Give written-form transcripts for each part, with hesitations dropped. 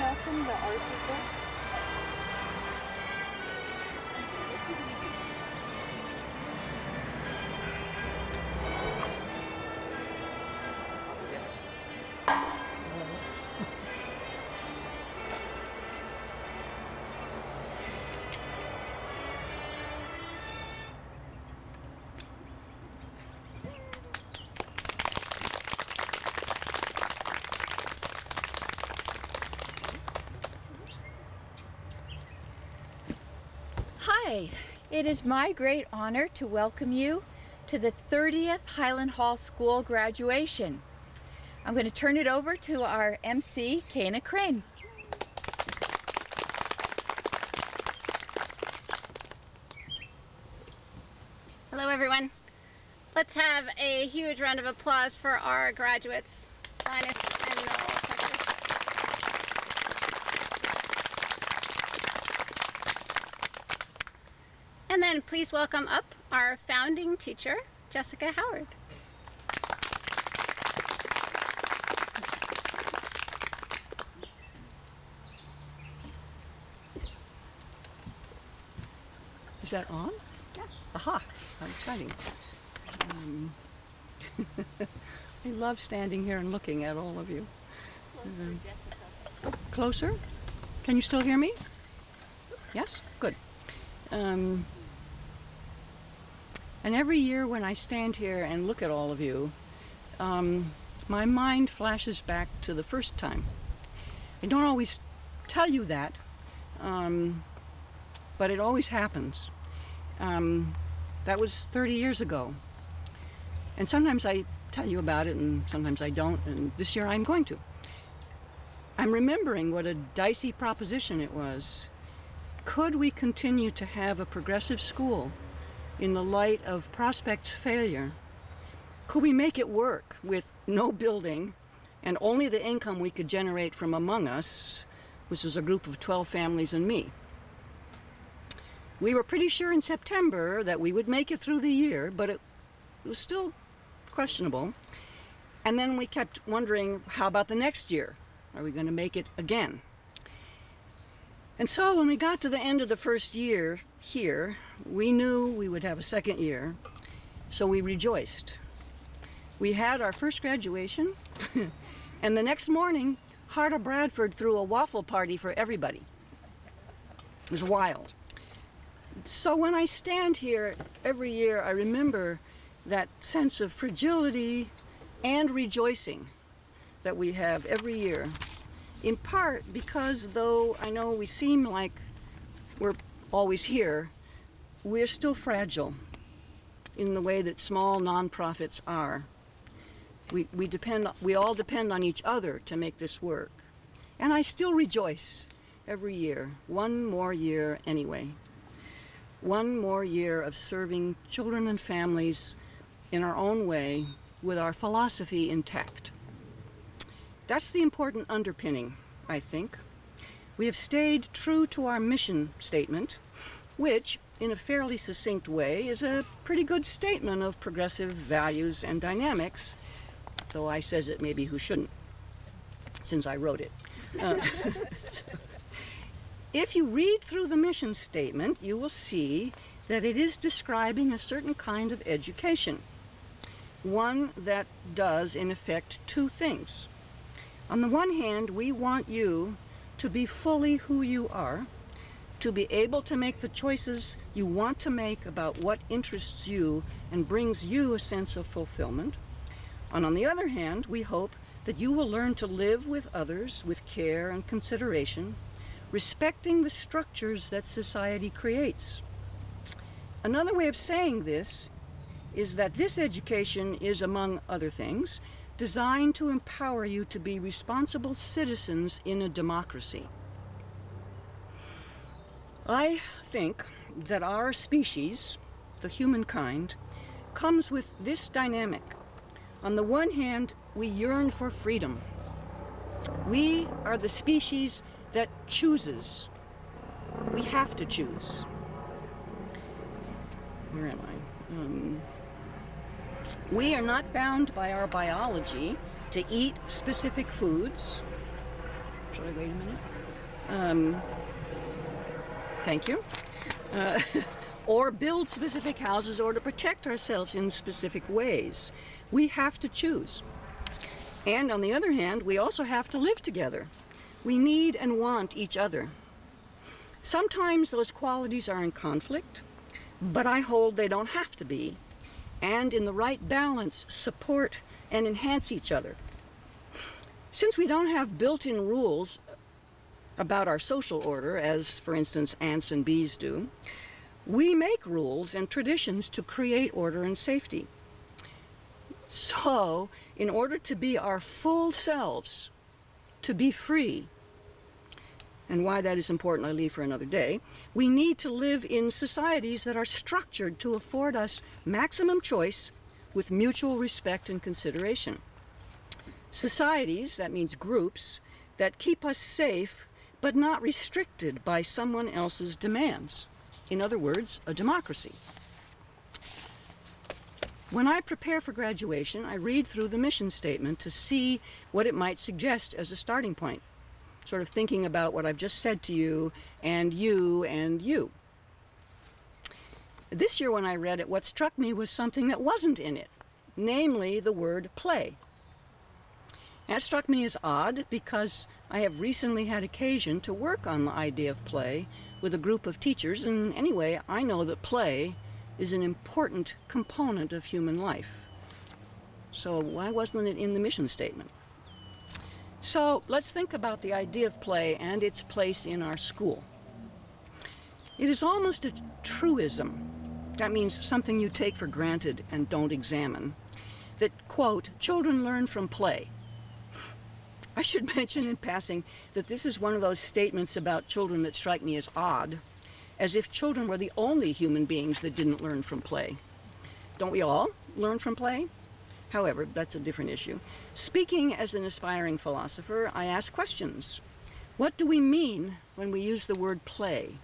welcome the art people? Hi, it is my great honor to welcome you to the 30th Hiland Hall School graduation. I'm going to turn it over to our MC, Crain. Hello everyone. Let's have a huge round of applause for our graduates, Linus and Noel. And then please welcome up our founding teacher, Jessica Howard. Is that on? Yeah. Aha, how exciting. I love standing here and looking at all of you. Closer? Can you still hear me? Yes? Good. And every year when I stand here and look at all of you, my mind flashes back to the first time. I don't always tell you that, but it always happens. That was 30 years ago. And sometimes I tell you about it and sometimes I don't, and this year I'm going to. I'm remembering what a dicey proposition it was. Could we continue to have a progressive school in the light of Prospect's failure? Could we make it work with no building and only the income we could generate from among us, which was a group of 12 families and me? We were pretty sure in September that we would make it through the year, but it was still questionable. And then we kept wondering, how about the next year? Are we going to make it again? And so when we got to the end of the first year here, we knew we would have a second year, so we rejoiced. We had our first graduation, and the next morning, Harta Bradford threw a waffle party for everybody. It was wild. So when I stand here every year, I remember that sense of fragility and rejoicing that we have every year. In part because though I know we seem like we're always here, we're still fragile in the way that small nonprofits are. We all depend on each other to make this work. And I still rejoice every year, one more year anyway. One more year of serving children and families in our own way with our philosophy intact. That's the important underpinning, I think. We have stayed true to our mission statement, which, in a fairly succinct way, is a pretty good statement of progressive values and dynamics, though I says it maybe who shouldn't, since I wrote it. If you read through the mission statement, you will see that it is describing a certain kind of education, one that does, in effect, two things. On the one hand, we want you to be fully who you are, to be able to make the choices you want to make about what interests you and brings you a sense of fulfillment. And on the other hand, we hope that you will learn to live with others with care and consideration, respecting the structures that society creates. Another way of saying this is that this education is, among other things, designed to empower you to be responsible citizens in a democracy. I think that our species, the humankind, comes with this dynamic. On the one hand, we yearn for freedom. We are the species that chooses. We have to choose. Where am I? We are not bound by our biology to eat specific foods Should I wait a minute? Thank you. Or build specific houses or to protect ourselves in specific ways. We have to choose. And on the other hand, we also have to live together. We need and want each other. Sometimes those qualities are in conflict, but I hold they don't have to be, and in the right balance, support and enhance each other. Since we don't have built-in rules about our social order, as for instance ants and bees do, we make rules and traditions to create order and safety. So, in order to be our full selves, to be free, and why that is important I leave for another day, we need to live in societies that are structured to afford us maximum choice with mutual respect and consideration. Societies, that means groups, that keep us safe but not restricted by someone else's demands. In other words, a democracy. When I prepare for graduation, I read through the mission statement to see what it might suggest as a starting point, sort of thinking about what I've just said to you, and you, and you. This year when I read it, what struck me was something that wasn't in it, namely the word play. That struck me as odd because I have recently had occasion to work on the idea of play with a group of teachers, and anyway, I know that play is an important component of human life. So why wasn't it in the mission statement? So let's think about the idea of play and its place in our school. It is almost a truism. That means something you take for granted and don't examine. That, quote, children learn from play. I should mention in passing that this is one of those statements about children that strike me as odd, as if children were the only human beings that didn't learn from play. Don't we all learn from play? However, that's a different issue. Speaking as an aspiring philosopher, I ask questions. What do we mean when we use the word play?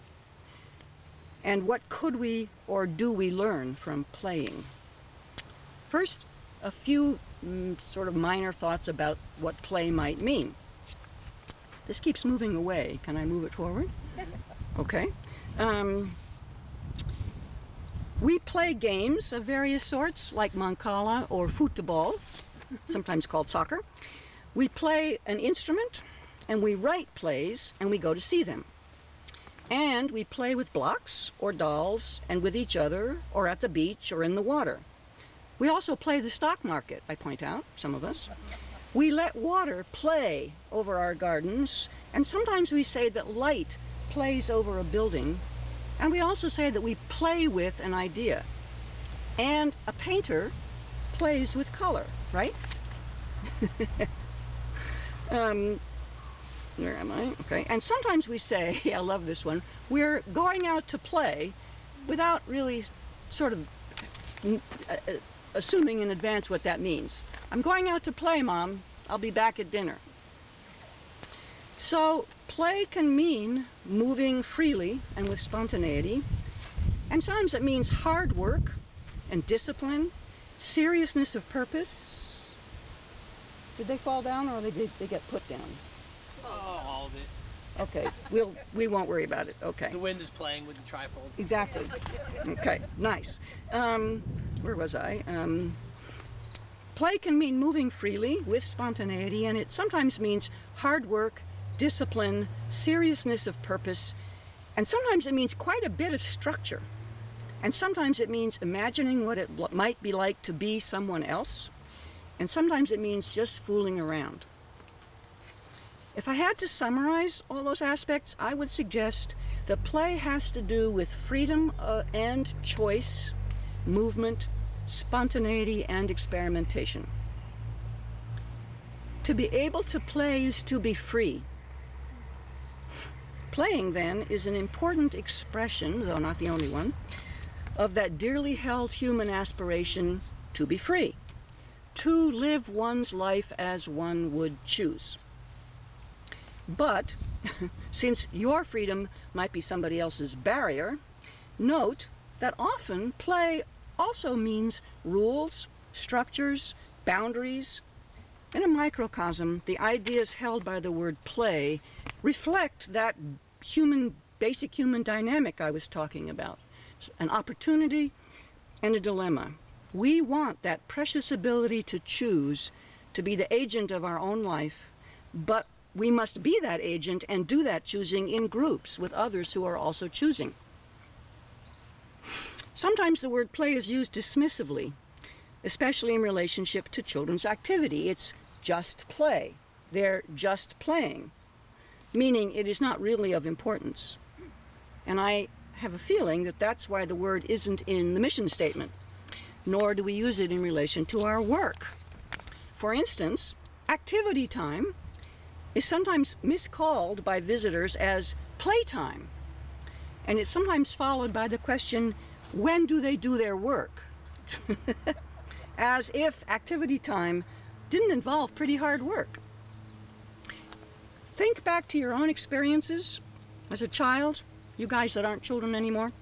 And what could we or do we learn from playing? First, a few sort of minor thoughts about what play might mean. This keeps moving away. Can I move it forward? Okay. We play games of various sorts, like mancala or football, sometimes called soccer. We play an instrument, and we write plays, and we go to see them. And we play with blocks or dolls, and with each other, or at the beach, or in the water. We also play the stock market, I point out, some of us. We let water play over our gardens, and sometimes we say that light plays over a building, and we also say that we play with an idea. And a painter plays with color, right? Where am I? Okay. And sometimes we say, I love this one, we're going out to play without really sort of assuming in advance what that means. I'm going out to play, Mom. I'll be back at dinner. So play can mean moving freely and with spontaneity, and sometimes it means hard work and discipline, seriousness of purpose. Did they fall down or did they get put down? Oh, all of it. Okay, we won't worry about it. Okay. The wind is playing with the trifolds. Exactly. Okay, nice. Where was I? Play can mean moving freely with spontaneity, and it sometimes means hard work, discipline, seriousness of purpose, and sometimes it means quite a bit of structure. And sometimes it means imagining what it might be like to be someone else, and sometimes it means just fooling around. If I had to summarize all those aspects, I would suggest that play has to do with freedom and choice, movement, spontaneity, and experimentation. To be able to play is to be free. Playing, then, is an important expression, though not the only one, of that dearly held human aspiration to be free, to live one's life as one would choose. But, since your freedom might be somebody else's barrier, note that often play also means rules, structures, boundaries, In a microcosm, the ideas held by the word play reflect that basic human dynamic I was talking about. It's an opportunity and a dilemma. We want that precious ability to choose, to be the agent of our own life, but we must be that agent and do that choosing in groups with others who are also choosing. Sometimes the word play is used dismissively, especially in relationship to children's activity. It's just play. They're just playing, meaning it is not really of importance. And I have a feeling that that's why the word isn't in the mission statement, nor do we use it in relation to our work. For instance, activity time is sometimes miscalled by visitors as playtime, and it's sometimes followed by the question, when do they do their work? As if activity time didn't involve pretty hard work. Think back to your own experiences as a child, you guys that aren't children anymore,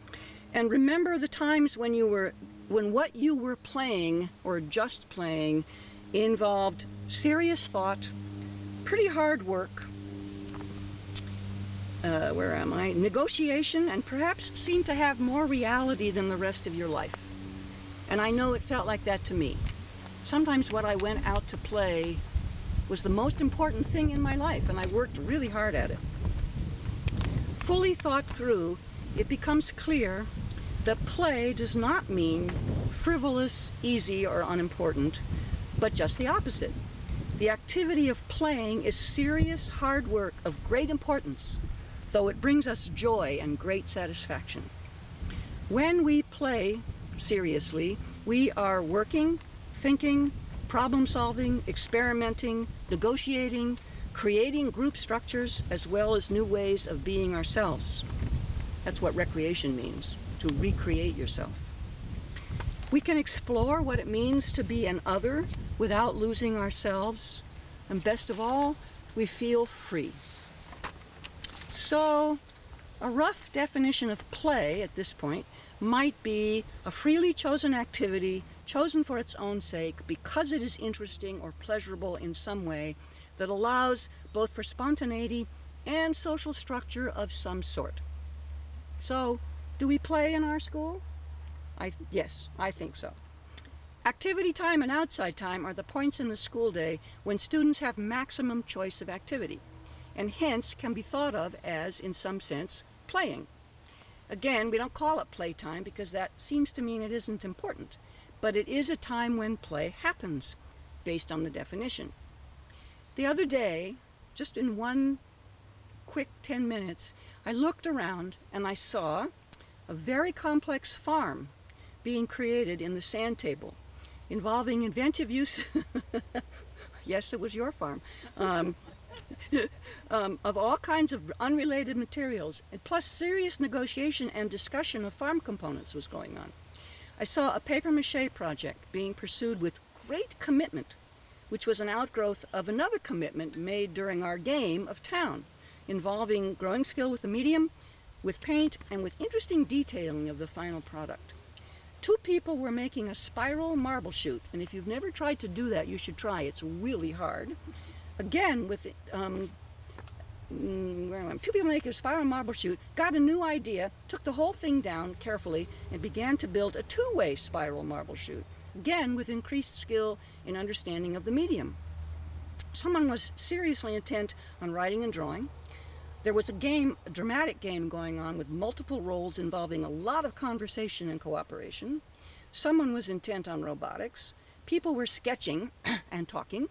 and remember the times when what you were playing or just playing involved serious thought, pretty hard work, negotiation, and perhaps seemed to have more reality than the rest of your life. And I know it felt like that to me. Sometimes what I went out to play was the most important thing in my life, and I worked really hard at it. Fully thought through, it becomes clear that play does not mean frivolous, easy, or unimportant, but just the opposite. The activity of playing is serious, hard work of great importance, though it brings us joy and great satisfaction. When we play seriously, we are working, thinking, problem solving, experimenting, negotiating, creating group structures, as well as new ways of being ourselves. That's what recreation means, to recreate yourself. We can explore what it means to be an other without losing ourselves, and best of all, we feel free. So, a rough definition of play at this point might be a freely chosen activity, chosen for its own sake, because it is interesting or pleasurable in some way, that allows both for spontaneity and social structure of some sort. So, do we play in our school? Yes, I think so. Activity time and outside time are the points in the school day when students have maximum choice of activity, and hence can be thought of as, in some sense, playing. Again, we don't call it playtime because that seems to mean it isn't important, but it is a time when play happens, based on the definition. The other day, just in one quick 10 minutes, I looked around and I saw a very complex farm being created in the sand table, involving inventive use, yes, it was your farm, of all kinds of unrelated materials, and plus serious negotiation and discussion of farm components was going on. I saw a papier-mâché project being pursued with great commitment, which was an outgrowth of another commitment made during our game of town, involving growing skill with the medium, with paint, and with interesting detailing of the final product. Two people were making a spiral marble shoot, and if you've never tried to do that, you should try. It's really hard. Again, with two people making a spiral marble shoot, got a new idea, took the whole thing down carefully, and began to build a two-way spiral marble shoot, again with increased skill in understanding of the medium. Someone was seriously intent on writing and drawing. There was a dramatic game going on with multiple roles involving a lot of conversation and cooperation. Someone was intent on robotics. People were sketching and talking.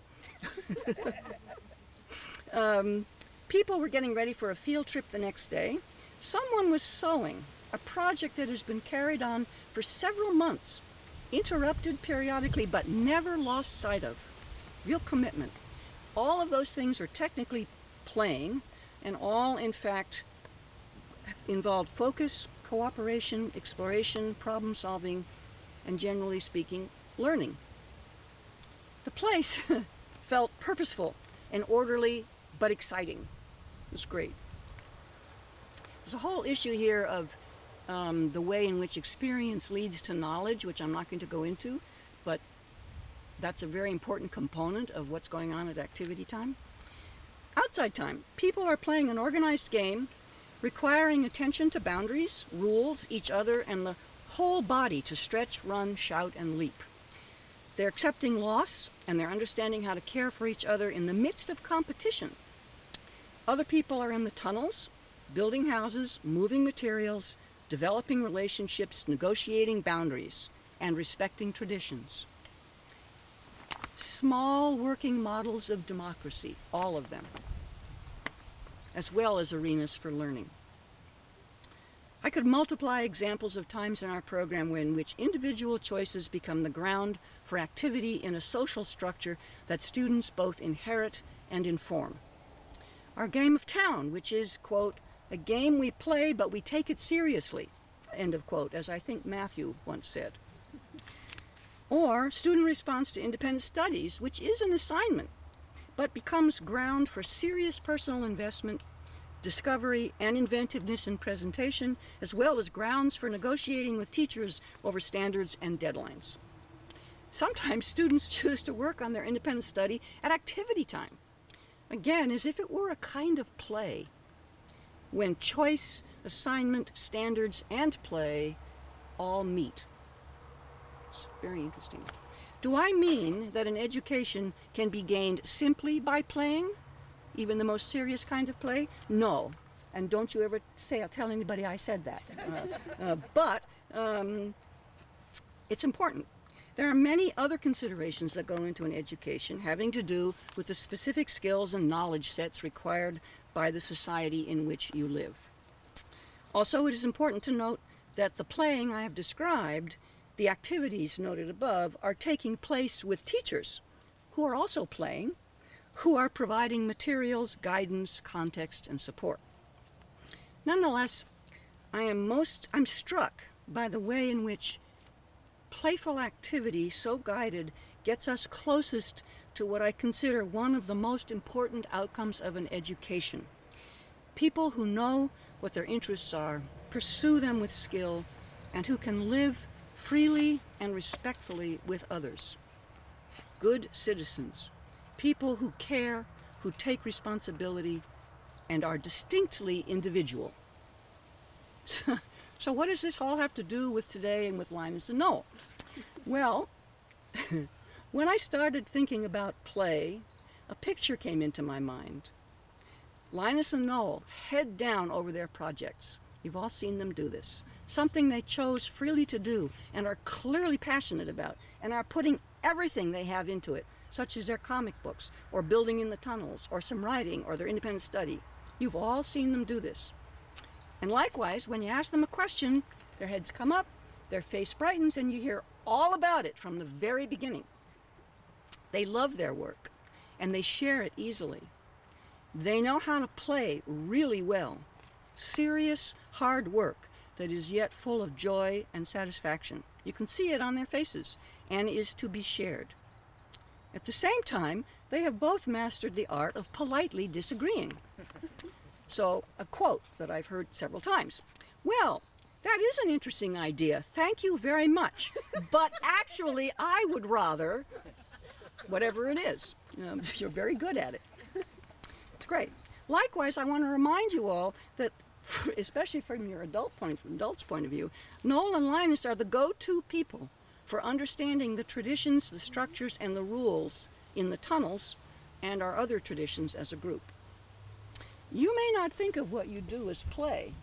People were getting ready for a field trip the next day. Someone was sewing, a project that has been carried on for several months, interrupted periodically but never lost sight of. Real commitment. All of those things are technically playing, and all, in fact, involved focus, cooperation, exploration, problem solving, and generally speaking, learning. The place felt purposeful and orderly, but exciting. It was great. There's a whole issue here of the way in which experience leads to knowledge, which I'm not going to go into, but That's a very important component of what's going on at activity time. Outside time, people are playing an organized game requiring attention to boundaries, rules, each other, and the whole body to stretch, run, shout, and leap. They're accepting loss, and they're understanding how to care for each other in the midst of competition. Other people are in the tunnels, building houses, moving materials, developing relationships, negotiating boundaries, and respecting traditions. Small working models of democracy, all of them, as well as arenas for learning. I could multiply examples of times in our program in which individual choices become the ground for activity in a social structure that students both inherit and inform. Our game of town, which is, quote, a game we play but we take it seriously, end of quote, as I think Matthew once said. Or student response to independent studies, which is an assignment, but becomes ground for serious personal investment, discovery, and inventiveness in presentation, as well as grounds for negotiating with teachers over standards and deadlines. Sometimes students choose to work on their independent study at activity time, again, as if it were a kind of play, when choice, assignment, standards, and play all meet. It's very interesting. Do I mean that an education can be gained simply by playing, even the most serious kind of play? No. And don't you ever tell anybody I said that. But it's important. There are many other considerations that go into an education having to do with the specific skills and knowledge sets required by the society in which you live. Also, it is important to note that the playing I have described, the activities noted above, are taking place with teachers who are also playing, who are providing materials, guidance, context, and support. Nonetheless, I'm struck by the way in which playful activity so guided gets us closest to what I consider one of the most important outcomes of an education. People who know what their interests are, pursue them with skill, and who can live freely and respectfully with others. Good citizens, people who care, who take responsibility, and are distinctly individual. So what does this all have to do with today and with Linus and Noel? Well, when I started thinking about play, a picture came into my mind. Linus and Noel, head down over their projects. You've all seen them do this. Something they chose freely to do and are clearly passionate about and are putting everything they have into it, such as their comic books or building in the tunnels or some writing or their independent study. You've all seen them do this. And likewise, when you ask them a question, their heads come up, their face brightens, and you hear all about it from the very beginning. They love their work, and they share it easily. They know how to play really well. Serious, hard work that is yet full of joy and satisfaction. You can see it on their faces, and is to be shared. At the same time, they have both mastered the art of politely disagreeing. So, a quote that I've heard several times. Well, that is an interesting idea. Thank you very much. But actually, I would rather, whatever it is. You're very good at it. It's great. Likewise, I want to remind you all that, especially from your adult's point of view, Noel and Linus are the go-to people for understanding the traditions, the structures, and the rules in the tunnels and our other traditions as a group. You may not think of what you do as play,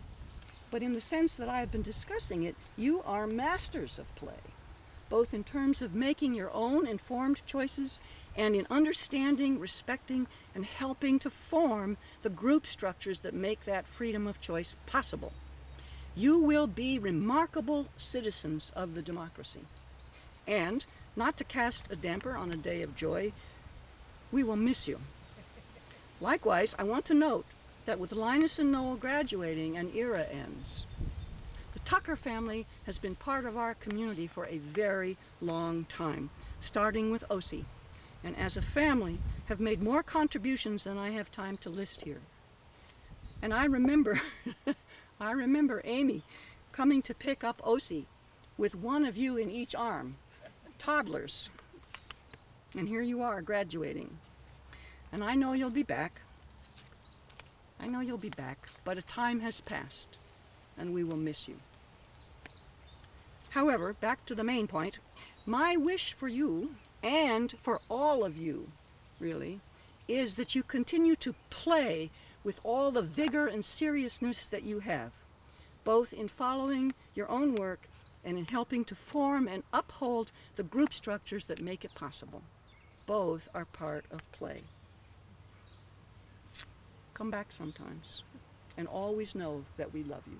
but in the sense that I have been discussing it, you are masters of play, both in terms of making your own informed choices and in understanding, respecting, and helping to form the group structures that make that freedom of choice possible. You will be remarkable citizens of the democracy. And, not to cast a damper on a day of joy, we will miss you. Likewise, I want to note that with Linus and Noel graduating, an era ends. The Tucker family has been part of our community for a very long time, starting with OSI, and as a family have made more contributions than I have time to list here. And I remember, Amy coming to pick up OSI with one of you in each arm, toddlers. And here you are, graduating. And I know you'll be back. I know you'll be back, but a time has passed, and we will miss you. However, back to the main point, my wish for you, and for all of you, really, is that you continue to play with all the vigor and seriousness that you have, both in following your own work and in helping to form and uphold the group structures that make it possible. Both are part of play. Come back sometimes, and always know that we love you.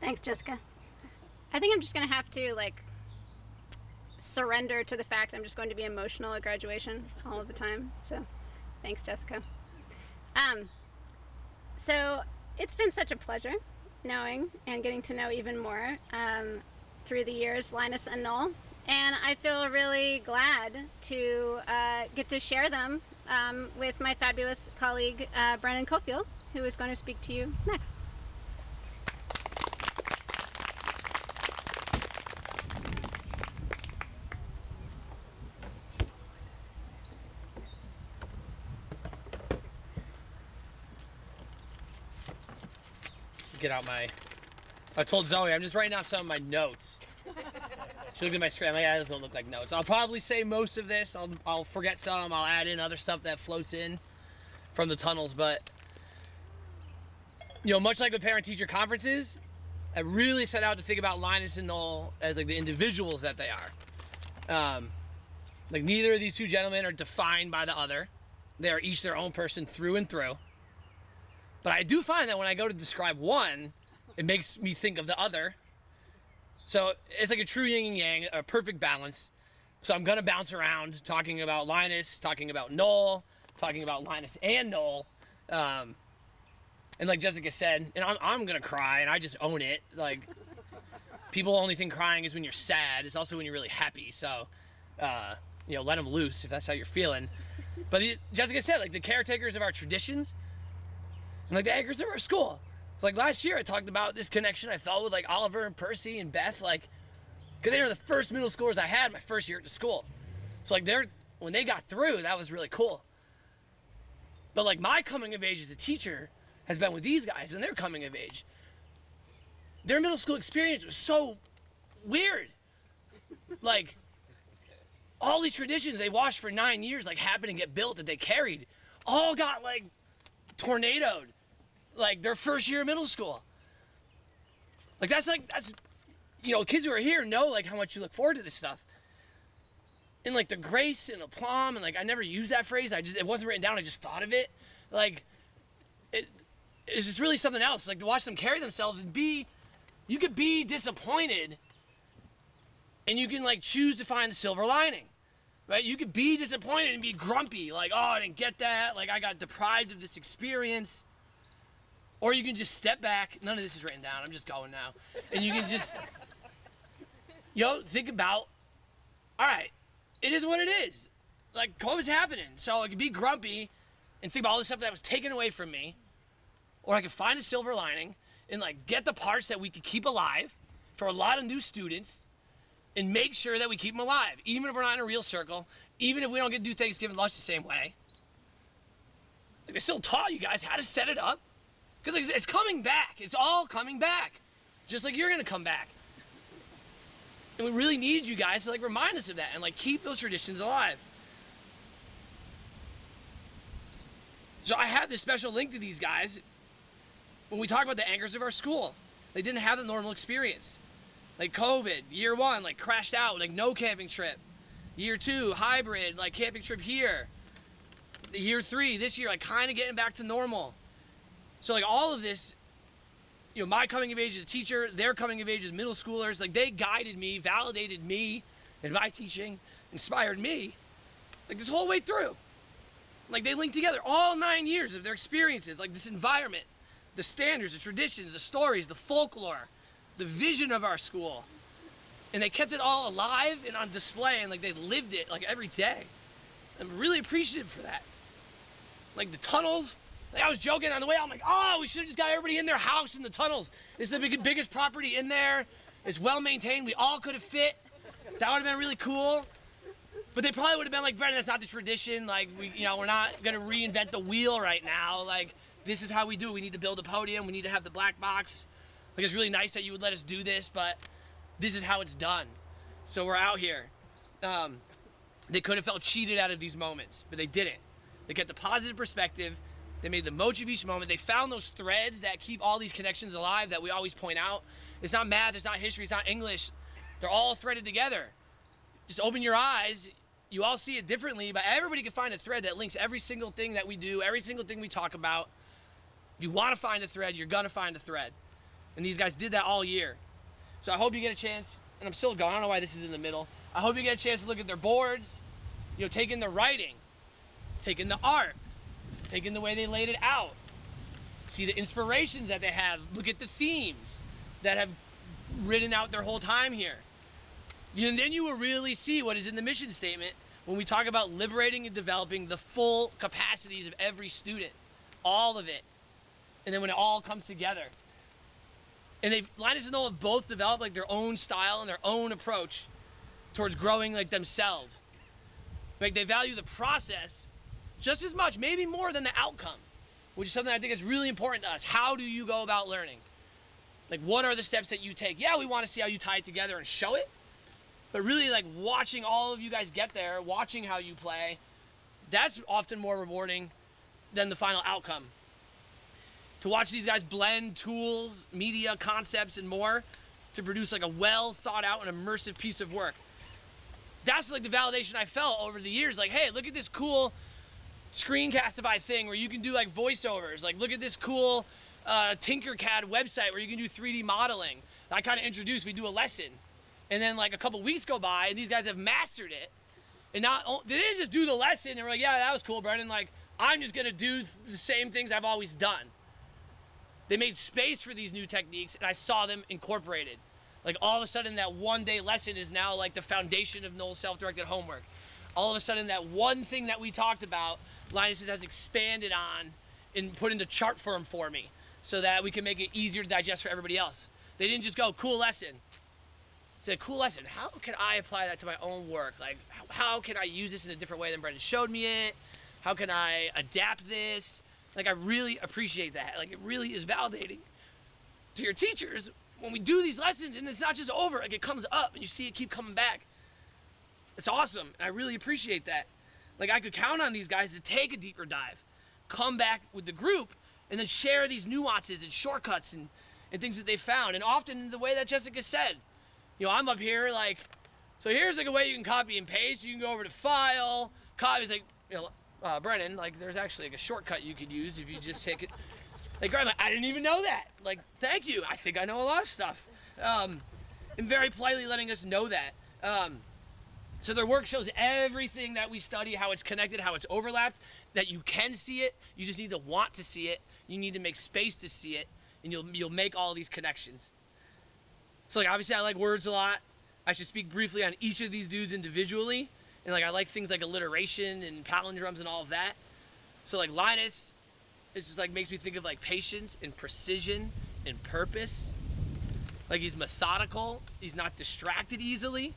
Thanks, Jessica. I think I'm just gonna have to surrender to the fact I'm just going to be emotional at graduation all of the time. So thanks, Jessica. So it's been such a pleasure knowing and getting to know even more through the years Linus and Noel, and I feel really glad to get to share them with my fabulous colleague Brennan Cofiell, who is going to speak to you next. Get out my... I told Zoe, I'm just writing down some of my notes. She looked at my screen, I'm like, yeah, those don't look like notes. I'll probably say most of this. I'll forget some. I'll add in other stuff that floats in from the tunnels. But, you know, much like with parent-teacher conferences, I really set out to think about Linus and Noel as like the individuals that they are. Like neither of these two gentlemen are defined by the other. They are each their own person through and through. But I do find that when I go to describe one, it makes me think of the other. So it's like a true yin and yang, a perfect balance. So I'm gonna bounce around talking about Linus, talking about Noel, talking about Linus and Noel. And like Jessica said, and I'm gonna cry, and I just own it. Like, people only think crying is when you're sad. It's also when you're really happy. So, you know, let them loose if that's how you're feeling. But Jessica said, like, the caretakers of our traditions, and like the anchors of our school. So like last year I talked about this connection I felt with like Oliver and Percy and Beth, like, because they were the first middle schoolers I had my first year at the school. So like when they got through, that was really cool. But like my coming of age as a teacher has been with these guys and their coming of age. Their middle school experience was so weird. Like all these traditions they watched for 9 years like happen and get built that they carried all got like tornadoed. Like their first year of middle school. Like that's, you know, kids who are here know like how much you look forward to this stuff. And like the grace and aplomb, and like I never used that phrase. It wasn't written down. I just thought of it. Like it's just really something else. Like to watch them carry themselves and you could be disappointed, and you can like choose to find the silver lining, right? You could be disappointed and be grumpy, like, oh, I didn't get that. Like I got deprived of this experience. Or you can just step back. None of this is written down. I'm just going now. And you can just, think about, all right, it is what it is. Like, COVID's happening. So I could be grumpy and think about all the stuff that was taken away from me. Or I could find a silver lining and, like, get the parts that we could keep alive for a lot of new students and make sure that we keep them alive. Even if we're not in a real circle. Even if we don't get to do Thanksgiving lunch the same way. Like, they still taught you guys how to set it up. Because it's coming back. It's all coming back. Just like you're going to come back. And we really needed you guys to like remind us of that and like keep those traditions alive. So I have this special link to these guys when we talk about the anchors of our school. They didn't have the normal experience. Like COVID, year 1, like crashed out, like no camping trip. Year 2, hybrid, like camping trip here. Year 3, this year, like kind of getting back to normal. So like all of this, you know, my coming of age as a teacher, their coming of age as middle schoolers, like they guided me, validated me in my teaching, inspired me, like this whole way through. Like they linked together all 9 years of their experiences, like this environment, the standards, the traditions, the stories, the folklore, the vision of our school. And they kept it all alive and on display, and like they lived it like every day. I'm really appreciative for that. Like the tunnels, like I was joking on the way, I'm like, oh, we should have just got everybody in their house in the tunnels. It's the biggest property in there. It's well maintained. We all could have fit. That would have been really cool. But they probably would have been like, Brennan, that's not the tradition. Like, we're not gonna reinvent the wheel right now. Like, this is how we do it. We need to build a podium. We need to have the black box. Like, it's really nice that you would let us do this, but this is how it's done. So we're out here. They could have felt cheated out of these moments, but they didn't. They kept the positive perspective. They made the most of each moment. They found those threads that keep all these connections alive that we always point out. It's not math, it's not history, it's not English. They're all threaded together. Just open your eyes. You all see it differently, but everybody can find a thread that links every single thing that we do, every single thing we talk about. If you want to find a thread, you're gonna find a thread. And these guys did that all year. So I hope you get a chance, and I'm still going, I don't know why this is in the middle. I hope you get a chance to look at their boards, taking the writing, taking the art, taking the way they laid it out. See the inspirations that they have. Look at the themes that have written out their whole time here. And then you will really see what is in the mission statement when we talk about liberating and developing the full capacities of every student, all of it. And then when it all comes together. And Linus and Noel have both developed like their own style and their own approach towards growing like themselves. Like they value the process just as much, maybe more than the outcome, which is something I think is really important to us. How do you go about learning? Like, what are the steps that you take? Yeah, we want to see how you tie it together and show it, but really like watching all of you guys get there, watching how you play, that's often more rewarding than the final outcome. To watch these guys blend tools, media, concepts, and more to produce like a well thought out and immersive piece of work. That's like the validation I felt over the years. Like, hey, look at this cool Screencastify thing where you can do like voiceovers. Like, look at this cool Tinkercad website where you can do 3D modeling. I kind of introduced, we do a lesson. And then like a couple weeks go by and these guys have mastered it. And they didn't just do the lesson and we're like, yeah, that was cool, Brennan. Like, I'm just gonna do the same things I've always done. They made space for these new techniques and I saw them incorporated. Like all of a sudden that one-day lesson is now like the foundation of Noel's self-directed homework. All of a sudden that one thing that we talked about, Linus has expanded on and put into chart form for me so that we can make it easier to digest for everybody else. They didn't just go, cool lesson. They said, cool lesson, how can I apply that to my own work? Like, how can I use this in a different way than Brennan showed me it? How can I adapt this? Like, I really appreciate that. Like, it really is validating to your teachers when we do these lessons and it's not just over, like it comes up and you see it keep coming back. It's awesome, and I really appreciate that. Like, I could count on these guys to take a deeper dive, come back with the group, and then share these nuances and shortcuts and things that they found. And often in the way that Jessica said, I'm up here like, so here's like a way you can copy and paste. You can go over to File, copy. It's like, Brennan, like there's actually like a shortcut you could use if you just hit it. Like, I'm like, I didn't even know that. Like, thank you. I think I know a lot of stuff. And very politely letting us know that. So their work shows everything that we study, how it's connected, how it's overlapped, that you can see it. You just need to want to see it. You need to make space to see it, and you'll make all these connections. So like, obviously I like words a lot. I should speak briefly on each of these dudes individually. And like, I like things like alliteration and palindromes and all of that. So like Linus, it's just like makes me think of like patience and precision and purpose. Like he's methodical. He's not distracted easily.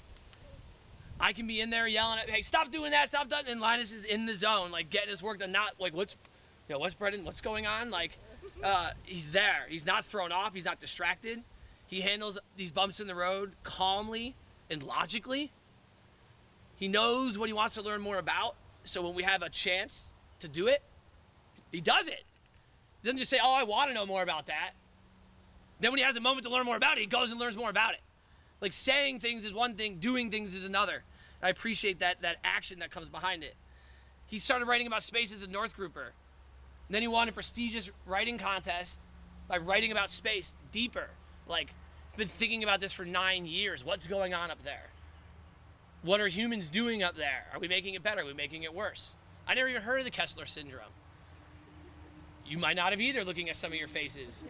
I can be in there yelling at, hey, stop doing that, stop doing that. And Linus is in the zone, like getting his work done. Not like, what's Brennan, what's going on? Like, he's there. He's not thrown off. He's not distracted. He handles these bumps in the road calmly and logically. He knows what he wants to learn more about. So when we have a chance to do it, he does it. He doesn't just say, oh, I want to know more about that. Then when he has a moment to learn more about it, he goes and learns more about it. Like saying things is one thing, doing things is another. I appreciate that action that comes behind it. He started writing about space as a North Grouper. And then he won a prestigious writing contest by writing about space deeper. Like, he's been thinking about this for 9 years. What's going on up there? What are humans doing up there? Are we making it better? Are we making it worse? I never even heard of the Kessler syndrome. You might not have either, looking at some of your faces.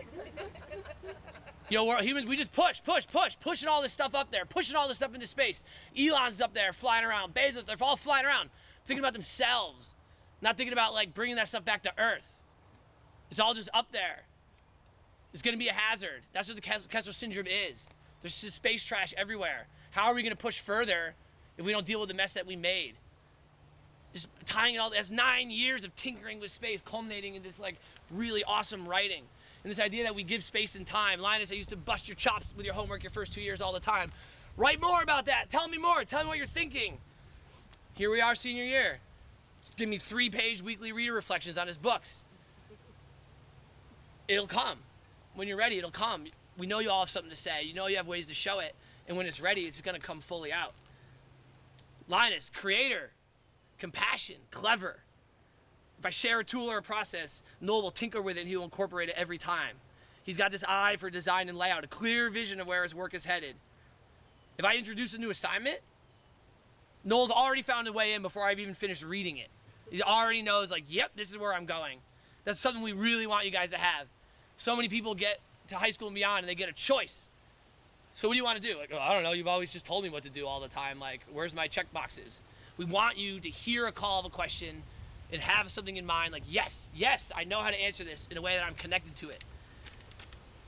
We're humans, we just pushing all this stuff up there, pushing all this stuff into space. Elon's up there flying around, Bezos, they're all flying around. thinking about themselves, not thinking about like bringing that stuff back to Earth. It's all just up there. It's going to be a hazard. That's what the Kessler syndrome is. There's just space trash everywhere. How are we going to push further if we don't deal with the mess that we made? Just tying it all, that's 9 years of tinkering with space, culminating in this like really awesome writing. And this idea that we give space and time. Linus, I used to bust your chops with your homework your first 2 years all the time. Write more about that. Tell me more. Tell me what you're thinking. Here we are, senior year. Give me 3-page weekly reader reflections on his books. It'll come. When you're ready, it'll come. We know you all have something to say. You know you have ways to show it. And when it's ready, it's going to come fully out. Linus, creator, compassion, clever. If I share a tool or a process, Noel will tinker with it and he will incorporate it every time. He's got this eye for design and layout, a clear vision of where his work is headed. If I introduce a new assignment, Noel's already found a way in before I've even finished reading it. He already knows, like, yep, this is where I'm going. That's something we really want you guys to have. So many people get to high school and beyond and they get a choice. So what do you want to do? Like, oh, I don't know, you've always just told me what to do all the time. Like, where's my check boxes? We want you to hear a call of a question and have something in mind, like, yes, yes, I know how to answer this in a way that I'm connected to it.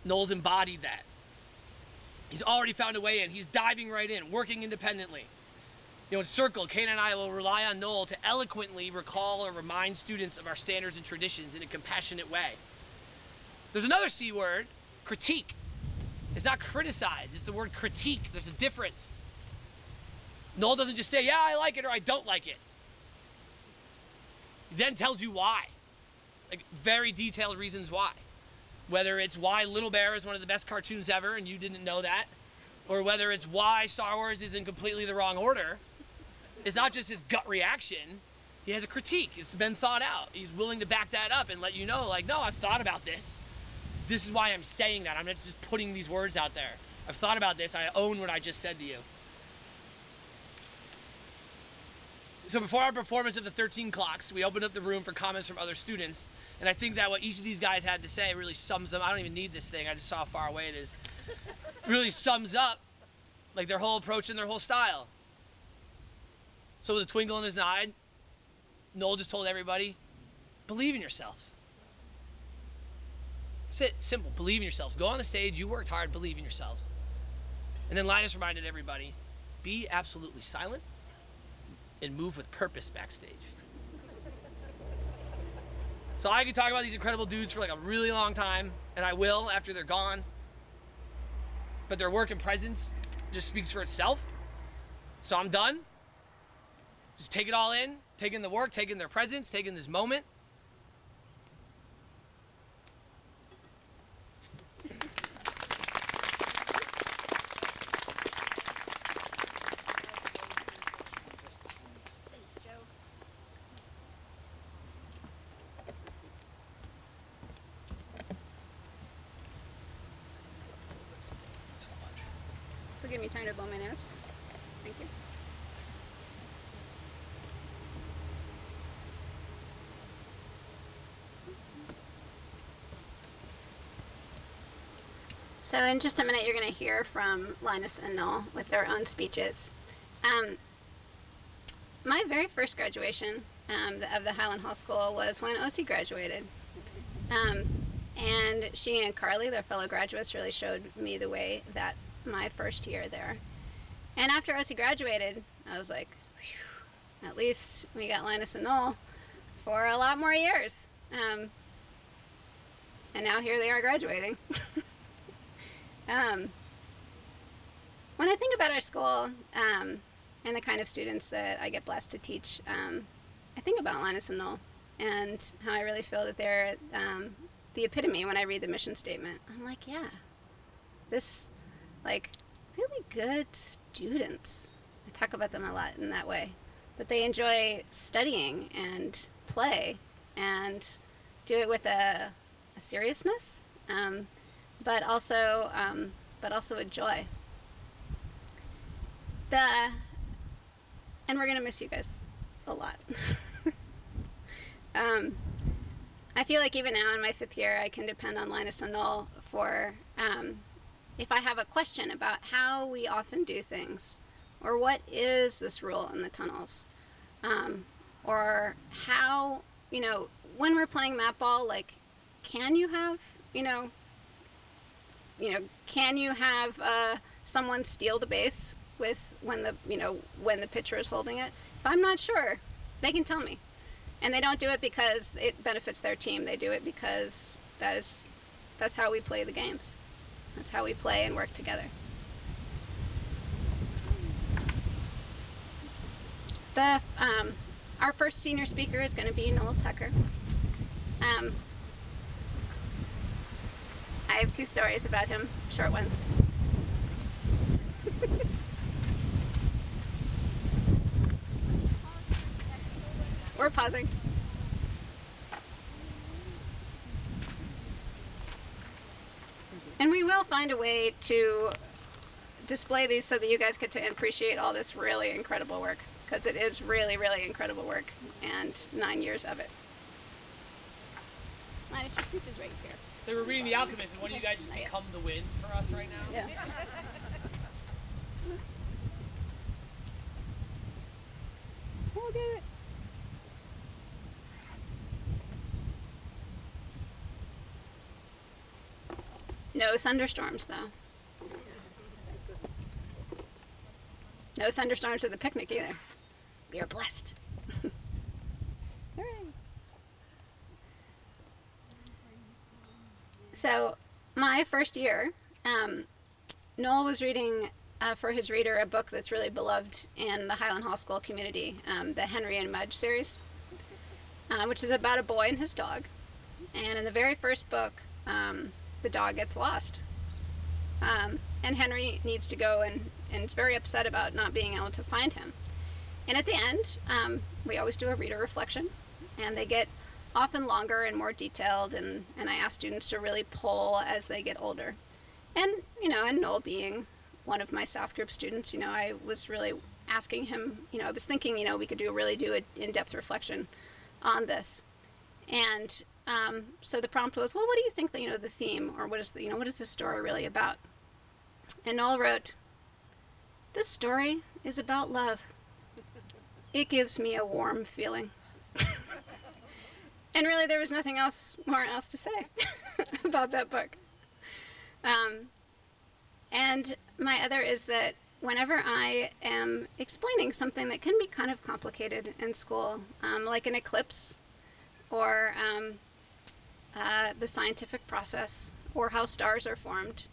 Noel's embodied that. He's already found a way in. He's diving right in, working independently. You know, in Circle, Quena and I will rely on Noel to eloquently recall or remind students of our standards and traditions in a compassionate way. There's another C word, critique. It's not criticize, it's the word critique. There's a difference. Noel doesn't just say, yeah, I like it or I don't like it. He then tells you why. Like, very detailed reasons why. Whether it's why Little Bear is one of the best cartoons ever and you didn't know that, or whether it's why Star Wars is in completely the wrong order. It's not just his gut reaction. He has a critique. It's been thought out. He's willing to back that up and let you know, like, no, I've thought about this. This is why I'm saying that. I'm not just putting these words out there. I've thought about this. I own what I just said to you. So before our performance of the 13 clocks, we opened up the room for comments from other students. And I think that what each of these guys had to say really sums them. I don't even need this thing. I just saw how far away it is. Really sums up like their whole approach and their whole style. So with a twinkle in his eye, Noel just told everybody, believe in yourselves. That's it, simple, believe in yourselves. Go on the stage, you worked hard, believe in yourselves. And then Linus reminded everybody, be absolutely silent and move with purpose backstage. So I could talk about these incredible dudes for like a really long time, and I will after they're gone. But their work and presence just speaks for itself. So I'm done. Just take it all in, taking the work, taking their presence, taking this moment. This will give me time to blow my nose. Thank you. So in just a minute, you're going to hear from Linus and Noel with their own speeches. My very first graduation of the Hiland Hall School was when OC graduated. And she and Carly, their fellow graduates, really showed me the way that my first year there. And after OC graduated, I was like, whew, at least we got Linus and Noel for a lot more years. And now here they are graduating. When I think about our school and the kind of students that I get blessed to teach, I think about Linus and Noel and how I really feel that they're the epitome when I read the mission statement. I'm like, yeah, this, like, really good students. I talk about them a lot in that way. But they enjoy studying and play and do it with a seriousness, but also a joy. And we're gonna miss you guys a lot. I feel like even now in my 5th year, I can depend on Linus and Noel for if I have a question about how we often do things, or what is this rule in the tunnels, or how, you know, when we're playing mat ball, like, can you have, can you have someone steal the base with when the pitcher is holding it? If I'm not sure, they can tell me. And they don't do it because it benefits their team. They do it because that's how we play the games. That's how we play and work together. Our first senior speaker is going to be Noel Tucker. I have 2 stories about him, short ones. We're pausing. And we will find a way to display these so that you guys get to appreciate all this really incredible work, because it is really, really incredible work, and 9 years of it. Linus, your speech is right here. So we're reading The Alchemist, and one of you guys just become the wind for us right now? Yeah. We'll get it. No thunderstorms, though. No thunderstorms at the picnic either. We are blessed. Hooray. So, my first year, Noel was reading for his reader a book that's really beloved in the Hiland Hall School community, the Henry and Mudge series, which is about a boy and his dog. And in the very first book, the dog gets lost. And Henry needs to go and is very upset about not being able to find him. And at the end, we always do a reader reflection, and they get often longer and more detailed, and I ask students to really pull as they get older. And, and Noel being one of my South Group students, I was really asking him, I was thinking, we could really do an in-depth reflection on this. And so the prompt was, well, what do you think the theme, or what is this story really about? And Noel wrote, "This story is about love. It gives me a warm feeling." And really, there was nothing more else to say about that book. And my other is that whenever I am explaining something that can be kind of complicated in school, like an eclipse, or the scientific process, or how stars are formed,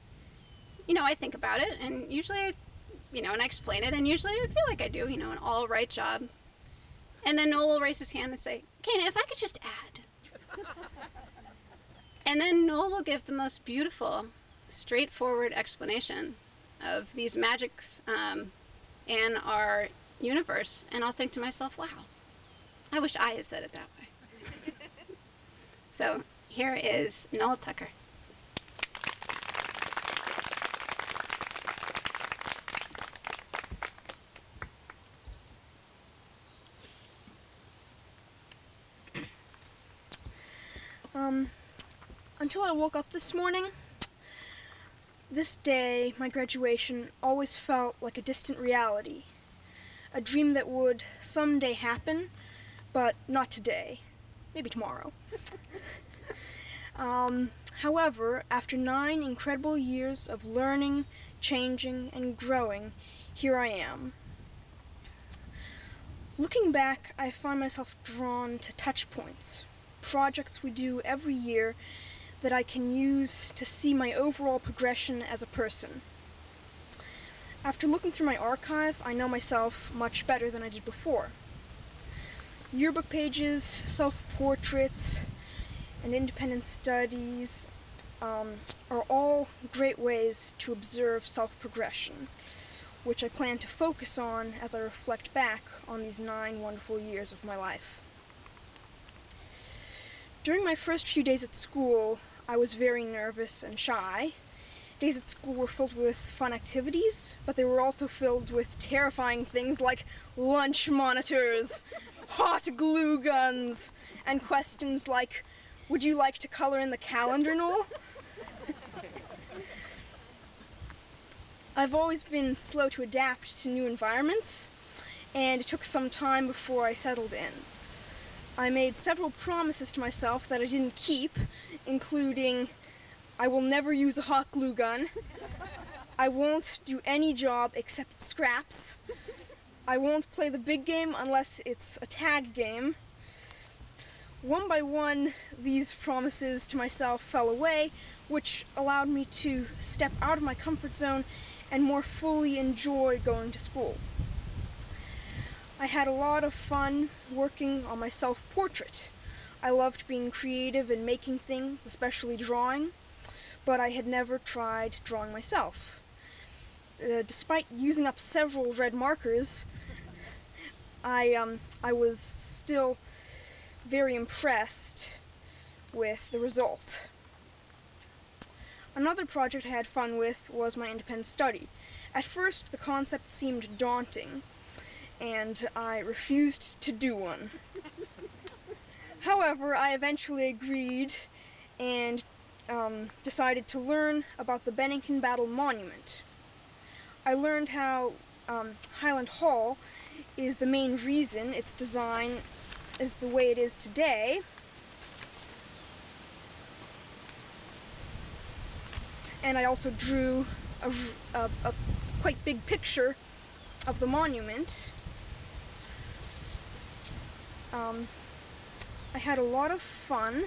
I think about it, and usually and I explain it, and usually I feel like I do, an all right job. And then Noel will raise his hand and say, "Quena, if I could just add." And then Noel will give the most beautiful, straightforward explanation of these magics in our universe, and I'll think to myself, wow, I wish I had said it that way. So here is Noel Tucker. Until I woke up this morning, this day, my graduation, always felt like a distant reality. A dream that would someday happen, but not today. Maybe tomorrow. However, after 9 incredible years of learning, changing, and growing, here I am. Looking back, I find myself drawn to touch points, projects we do every year that I can use to see my overall progression as a person. After looking through my archive, I know myself much better than I did before. Yearbook pages, self-portraits, and independent studies are all great ways to observe self-progression, which I plan to focus on as I reflect back on these 9 wonderful years of my life. During my first few days at school, I was very nervous and shy. Days at school were filled with fun activities, but they were also filled with terrifying things like lunch monitors, hot glue guns, and questions like, "Would you like to color in the calendar, Noel?" I've always been slow to adapt to new environments, and it took some time before I settled in. I made several promises to myself that I didn't keep, including I will never use a hot glue gun, I won't do any job except scraps, I won't play the big game unless it's a tag game. One by one, these promises to myself fell away, which allowed me to step out of my comfort zone and more fully enjoy going to school. I had a lot of fun working on my self-portrait. I loved being creative and making things, especially drawing, but I had never tried drawing myself. Despite using up several red markers, I was still very impressed with the result. Another project I had fun with was my independent study. At first, the concept seemed daunting, and I refused to do one. However, I eventually agreed and decided to learn about the Bennington Battle Monument. I learned how Hiland Hall is the main reason its design is the way it is today, and I also drew a quite big picture of the monument. I had a lot of fun,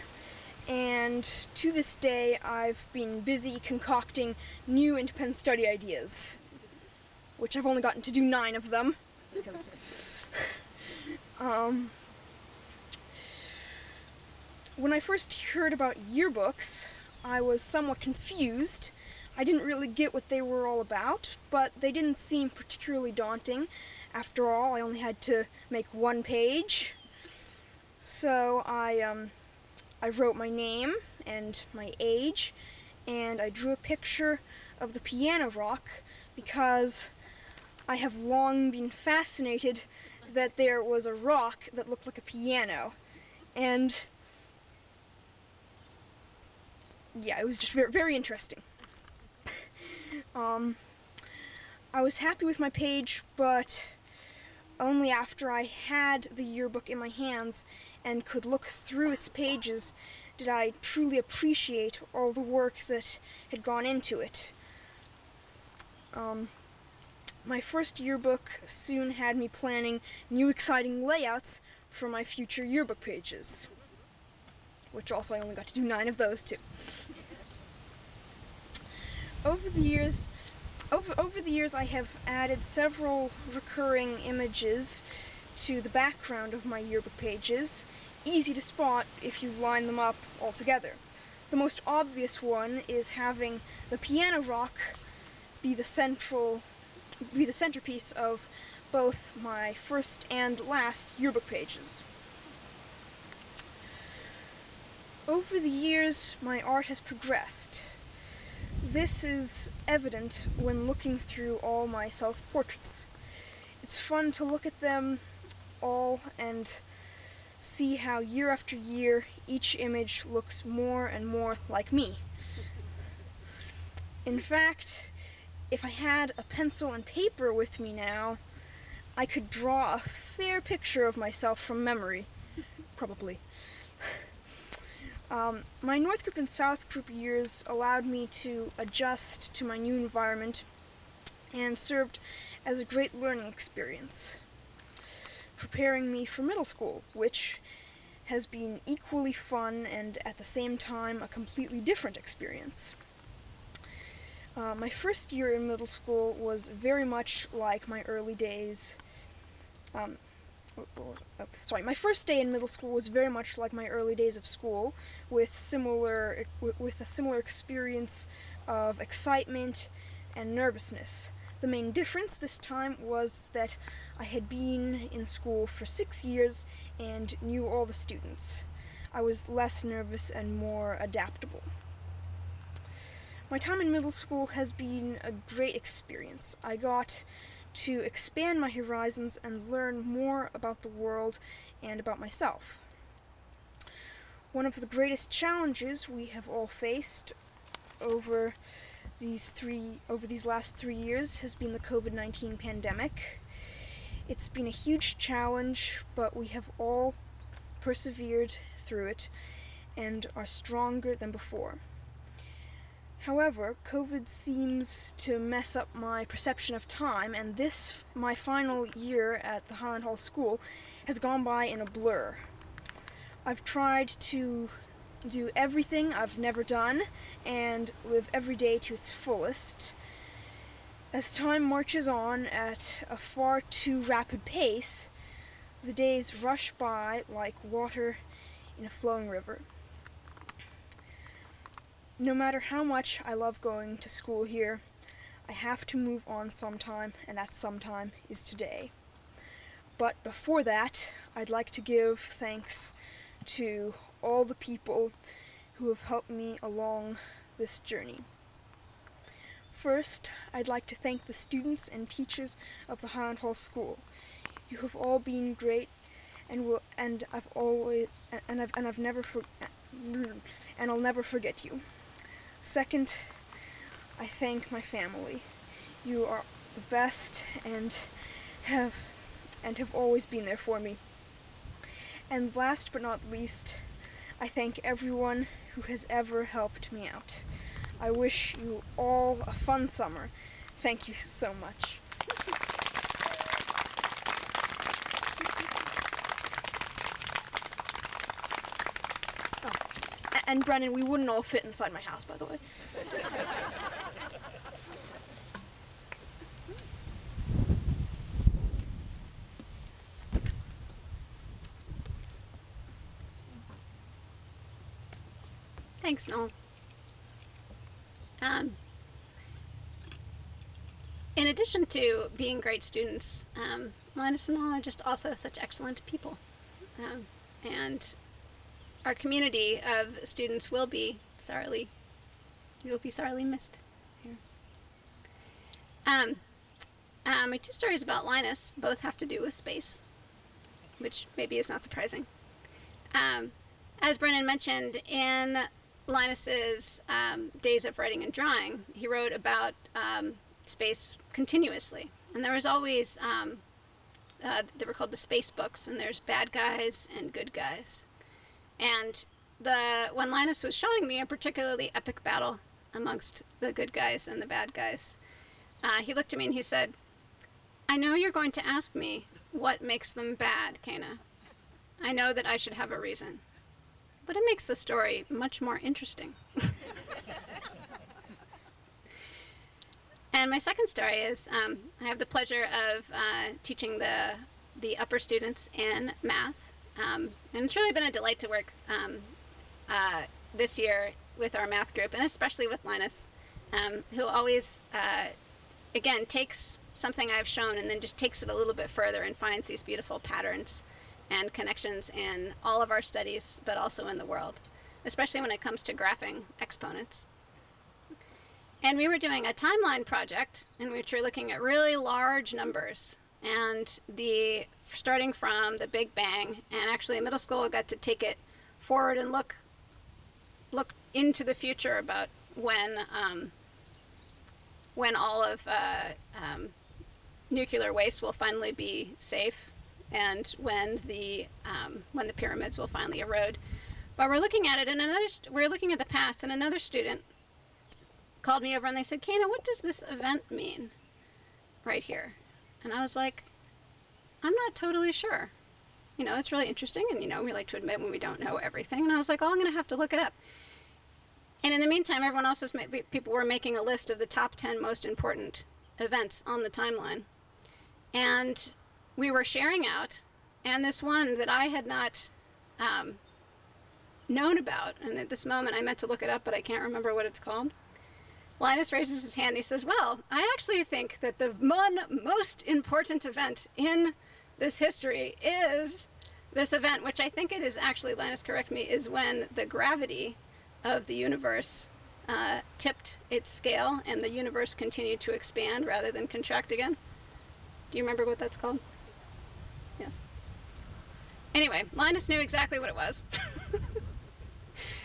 and to this day I've been busy concocting new independent study ideas, which I've only gotten to do 9 of them, because when I first heard about yearbooks, I was somewhat confused. I didn't really get what they were all about, but they didn't seem particularly daunting. After all, I only had to make 1 page. So I wrote my name and my age, and I drew a picture of the piano rock because I have long been fascinated that there was a rock that looked like a piano. And yeah, it was just very, very interesting. I was happy with my page, but only after I had the yearbook in my hands and could look through its pages did I truly appreciate all the work that had gone into it. My first yearbook soon had me planning new exciting layouts for my future yearbook pages, which also I only got to do 9 of those too. Over the years I have added several recurring images to the background of my yearbook pages, easy to spot if you line them up all together. The most obvious one is having the piano rock be the centerpiece of both my first and last yearbook pages. Over the years, my art has progressed. This is evident when looking through all my self-portraits. It's fun to look at them all and see how year after year each image looks more and more like me. In fact, if I had a pencil and paper with me now, I could draw a fair picture of myself from memory, probably. My North Group and South Group years allowed me to adjust to my new environment and served as a great learning experience, preparing me for middle school, which has been equally fun and at the same time a completely different experience. My first year in middle school was very much like my early days. My first day in middle school was very much like my early days of school, with a similar experience of excitement and nervousness. The main difference this time was that I had been in school for 6 years and knew all the students. I was less nervous and more adaptable. My time in middle school has been a great experience. I got to expand my horizons and learn more about the world and about myself. One of the greatest challenges we have all faced over these last 3 years has been the COVID-19 pandemic. It's been a huge challenge, but we have all persevered through it and are stronger than before. However, COVID seems to mess up my perception of time, and this, my final year at the Hiland Hall School, has gone by in a blur. I've tried to do everything I've never done and live every day to its fullest. As time marches on at a far too rapid pace, the days rush by like water in a flowing river. No matter how much I love going to school here, I have to move on sometime, and that sometime is today. But before that, I'd like to give thanks to all the people who have helped me along this journey. First, I'd like to thank the students and teachers of the Hiland Hall School. You have all been great, and I'll never forget you. Second, I thank my family. You are the best and have always been there for me. And last but not least, I thank everyone who has ever helped me out. I wish you all a fun summer. Thank you so much. And Brennan, we wouldn't all fit inside my house, by the way. Thanks, Noel. In addition to being great students, Linus and Noel are just also such excellent people. And our community of students will be sorely missed here. My two stories about Linus both have to do with space, which maybe is not surprising. As Brennan mentioned, in Linus's days of writing and drawing, he wrote about space continuously, and there was always they were called the space books, and there's bad guys and good guys. And when Linus was showing me a particularly epic battle amongst the good guys and the bad guys, he looked at me and he said, "I know you're going to ask me what makes them bad, Quena. I know that I should have a reason, but it makes the story much more interesting." And my second story is, I have the pleasure of teaching the upper students in math. And it's really been a delight to work this year with our math group, and especially with Linus, who always, again, takes something I've shown and then just takes it a little bit further and finds these beautiful patterns and connections in all of our studies, but also in the world, especially when it comes to graphing exponents. And we were doing a timeline project in which we're looking at really large numbers, and starting from the Big Bang, and actually in middle school I got to take it forward and look into the future about when all of nuclear waste will finally be safe, and when the pyramids will finally erode. But we're looking at it, and we're looking at the past, and another student called me over and they said, "Quena, what does this event mean right here?" And I was like, "I'm not totally sure. You know, it's really interesting, and, you know, we like to admit when we don't know everything." And I was like, "Oh, I'm going to have to look it up." And in the meantime, everyone else was, people were making a list of the top 10 most important events on the timeline. And we were sharing out, and this one that I had not known about, and at this moment I meant to look it up, but I can't remember what it's called. Linus raises his hand and he says, "Well, I actually think that the most important event in this history is this event," which I think it is actually, Linus, correct me, is when the gravity of the universe tipped its scale and the universe continued to expand rather than contract again. Do you remember what that's called? Yes. Anyway, Linus knew exactly what it was.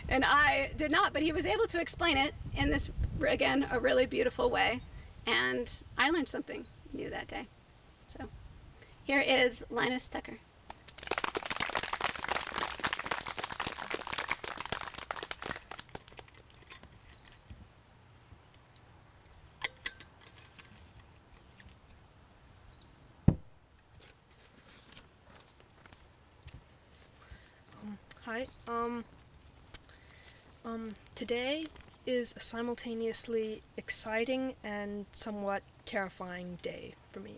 And I did not, but he was able to explain it in this, again, a really beautiful way. And I learned something new that day. So here is Linus Tucker. Hi. Today is a simultaneously exciting and somewhat terrifying day for me.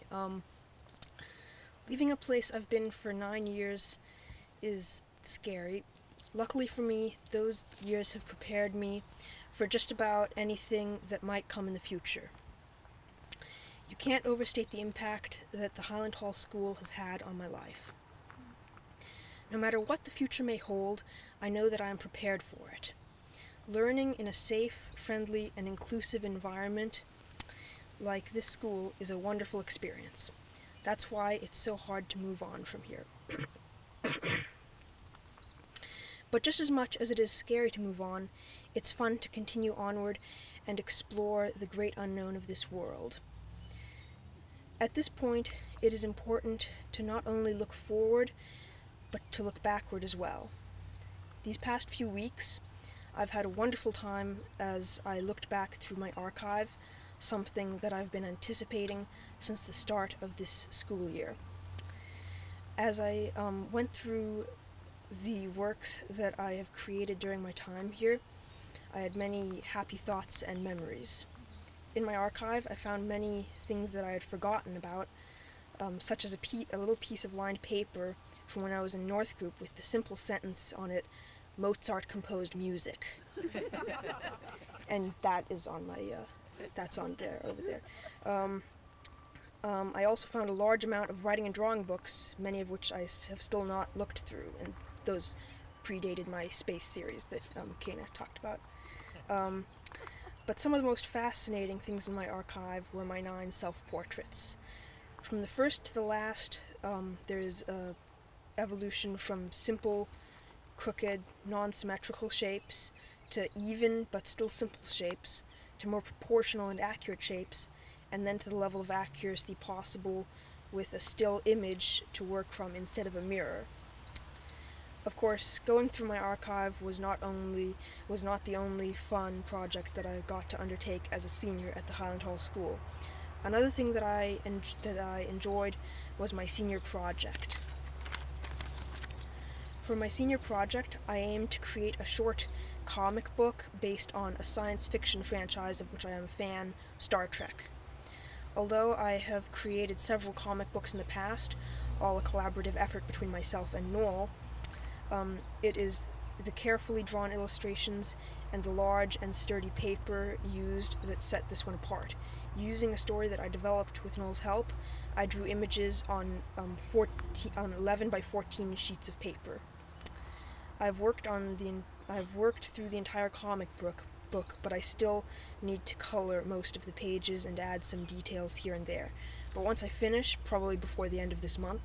Leaving a place I've been for 9 years is scary. Luckily for me, those years have prepared me for just about anything that might come in the future. You can't overstate the impact that the Hiland Hall School has had on my life. No matter what the future may hold, I know that I am prepared for it. Learning in a safe, friendly, and inclusive environment like this school is a wonderful experience. That's why it's so hard to move on from here. But just as much as it is scary to move on, it's fun to continue onward and explore the great unknown of this world. At this point, it is important to not only look forward, but to look backward as well. These past few weeks, I've had a wonderful time as I looked back through my archive, something that I've been anticipating since the start of this school year. As I went through the works that I have created during my time here, I had many happy thoughts and memories. In my archive, I found many things that I had forgotten about, such as a little piece of lined paper from when I was in North Group with the simple sentence on it, "Mozart composed music." And that is on my, that's on there, over there. I also found a large amount of writing and drawing books, many of which I have still not looked through, and those predated my space series that Quena talked about. But some of the most fascinating things in my archive were my 9 self-portraits. From the first to the last, there's a evolution from simple, crooked, non-symmetrical shapes to even but still simple shapes, to more proportional and accurate shapes, and then to the level of accuracy possible with a still image to work from instead of a mirror. Of course, going through my archive was not the only fun project that I got to undertake as a senior at the Hiland Hall School. Another thing that I enjoyed was my senior project. For my senior project, I aimed to create a short comic book based on a science fiction franchise of which I am a fan, Star Trek. Although I have created several comic books in the past, all a collaborative effort between myself and Noel, it is the carefully drawn illustrations and the large and sturdy paper used that set this one apart. Using a story that I developed with Noel's help, I drew images on 11 by 14 sheets of paper. I've worked through the entire comic book, but I still need to color most of the pages and add some details here and there. But once I finish, probably before the end of this month,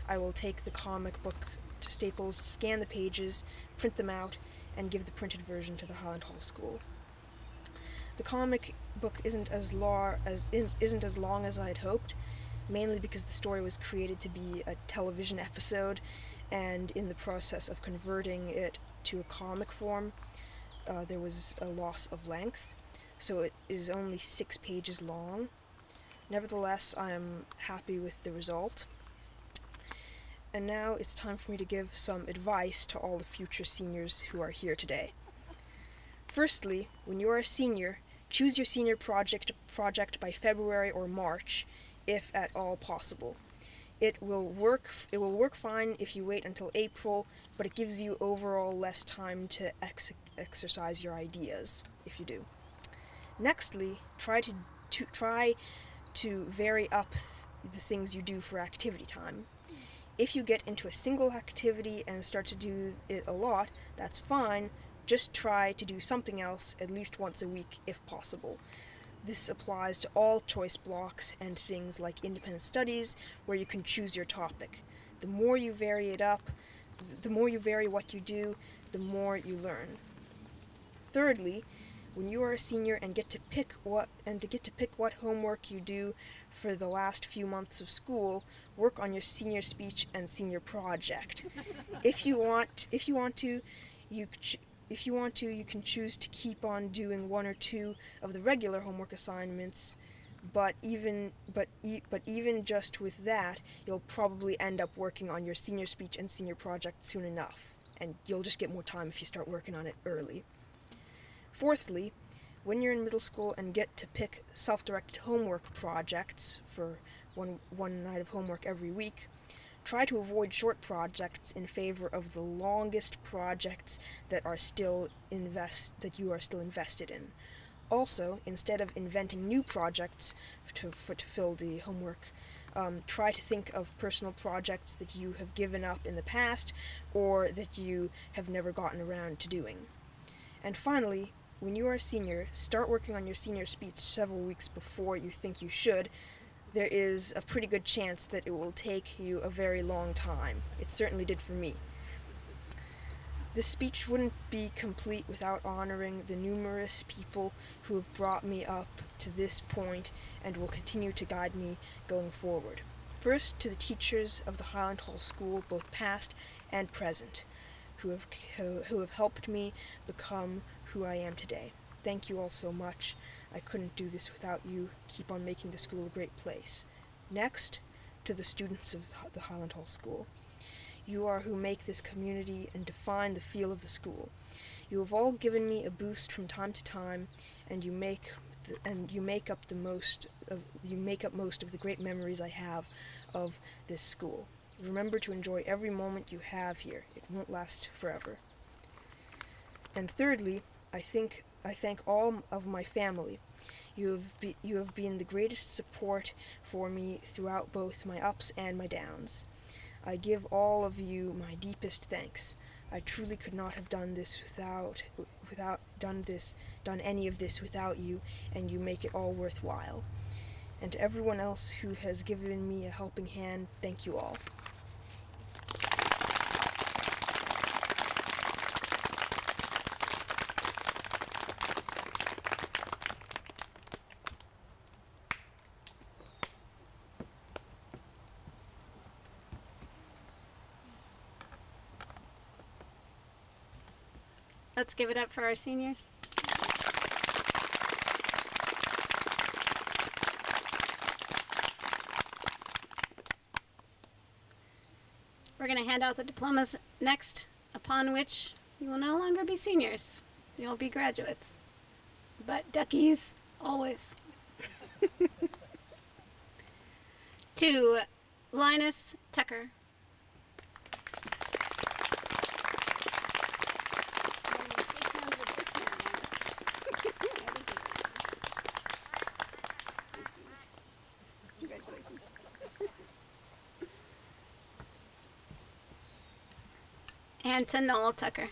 I will take the comic book to Staples, scan the pages, print them out, and give the printed version to the Hiland Hall School. The comic book isn't as long as I had hoped, mainly because the story was created to be a television episode, and in the process of converting it to a comic form, there was a loss of length, so it is only 6 pages long. Nevertheless, I am happy with the result. And now it's time for me to give some advice to all the future seniors who are here today. Firstly, when you are a senior, choose your senior project by February or March, if at all possible. It will work fine if you wait until April, but it gives you overall less time to exercise your ideas, if you do. Nextly, try to vary up the things you do for activity time. If you get into a single activity and start to do it a lot, that's fine. Just try to do something else at least once a week if possible. This applies to all choice blocks and things like independent studies, where you can choose your topic. The more you vary it up, the more you vary what you do, the more you learn. Thirdly, when you are a senior and get to pick what homework you do for the last few months of school, work on your senior speech and senior project. If you want to, you can choose to keep on doing 1 or 2 of the regular homework assignments, but even just with that, you'll probably end up working on your senior speech and senior project soon enough. and you'll just get more time if you start working on it early. Fourthly, when you're in middle school and get to pick self-directed homework projects for one night of homework every week, try to avoid short projects in favor of the longest projects that you are still invested in. Also, instead of inventing new projects to fill the homework, try to think of personal projects that you have given up in the past or that you have never gotten around to doing. And finally, when you are a senior, start working on your senior speech several weeks before you think you should. There is a pretty good chance that it will take you a very long time. It certainly did for me. This speech wouldn't be complete without honoring the numerous people who have brought me up to this point and will continue to guide me going forward. First, to the teachers of the Hiland Hall School, both past and present, who have helped me become who I am today. Thank you all so much. I couldn't do this without you. Keep on making the school a great place. Next, to the students of the Hiland Hall School. You are who make this community and define the feel of the school. You have all given me a boost from time to time, and you make up most of the great memories I have of this school. Remember to enjoy every moment you have here. It won't last forever. And thirdly, I thank all of my family. You have been the greatest support for me throughout both my ups and my downs. I give all of you my deepest thanks. I truly could not have done any of this without you, and you make it all worthwhile. And to everyone else who has given me a helping hand, thank you all. Let's give it up for our seniors. We're going to hand out the diplomas next, upon which you will no longer be seniors. You'll be graduates. But duckies, always. To Linus Tucker. And to Noel Tucker.